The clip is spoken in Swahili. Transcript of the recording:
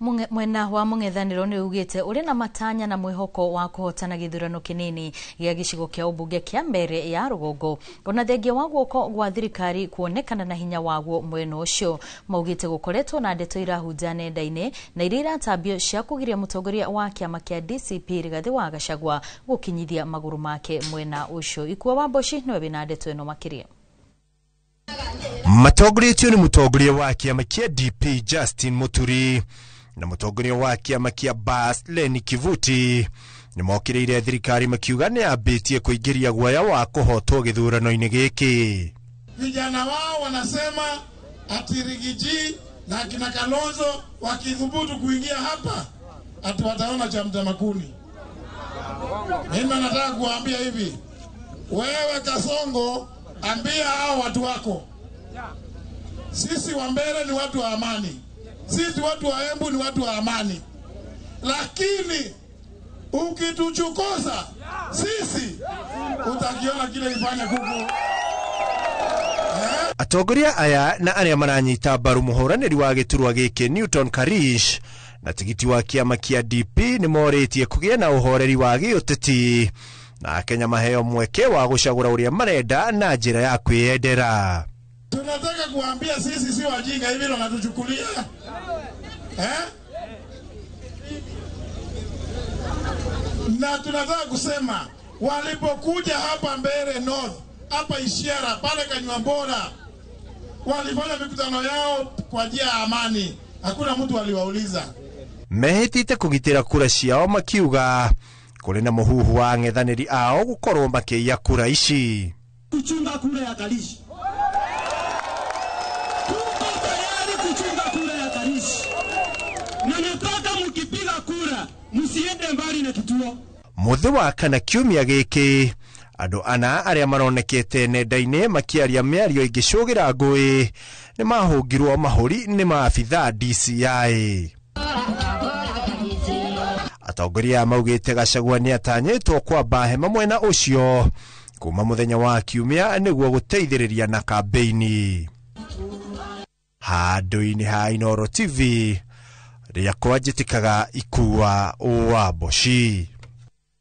Mwena wa mung'ethaniro ni ugite uri na matanya na mwihoko wa kuhotana githurano kinini gia gicigo kia ubunge kia mbere ya Rugongo ona thengia wa guoko gwa thirikari kuonekana na hinya waguo mwena ucio maugite gukoretwo na ndeto irahunja nenda-ini na iria iratambio cia kugiria mutongoria wa kiama kia DCP Rigathi wa Gachagua gukinyithia maguru make mwena ucio. Ikuwa Wamboshi niwe bina ndeto ino makiria. Matongoria ni mutongoria wa kiama kia DP Justin Muturi na mutongoria wa kiama kia BAS Leni Kivuti ni mokireire thirikari makiuga ni ambitie kuingiria guoya wa kuhotwo githurano-ini giki. Vijana wao wanasema ati Rigiji na kina Kalonzo wakithubutu kuingia hapa ati wataona cha mtamakuni. Mimi nataka kuambia hivi, wewe Kasongo, ambia hao watu wako, sisi wa Mbere ni watu wa amani, sisi watu wa Embu ni watu wa amani, lakini ukituchokoza sisi utakiona kile ifanya kuku. Atongoria aya na aria maranyita mbaru muhuraniri wa giturwa giki Newton Karish na tigiti wa kiama kia DP ni moretie kugia na uhoreri wa giuteti na Kenya maheo mweke wa gucagura uria marenda na njira ya kwiyendera. Tunataka kuambia sisi si wajinga hivi ndo natuchukulia. Na tunataka kusema walipokuja hapa Mbere North, hapa Ishiara, pale Kanywambora, walifanya mikutano yao kwa njia ya amani. Hakuna mtu aliwauliza. Mehitite kugitira kura ciao makiuga kuri na muhuhu wa ng'ethaniri ao gukorwo makiya kura ici. Kuchunga kura ya Karish. Tuko tayari kuchunga kura ya Karish. Na nataka mkipiga kura msiende mbali na kituo. Muthi wa kana kiumia giki andu ana aria maronekete nenda-ini makiaria miario ingicugira ngui ni mahungirwo mahuri ni maabitha DCI. Atongoria maugite Gachagua ni atanyitwo kwamba hema mwena ucio kuma muthenya wa kiumia niguo guteithiriria na kampeini. Handu-ini ha Inooro TV ria kwajitikaga Ikuwa Wamboshi.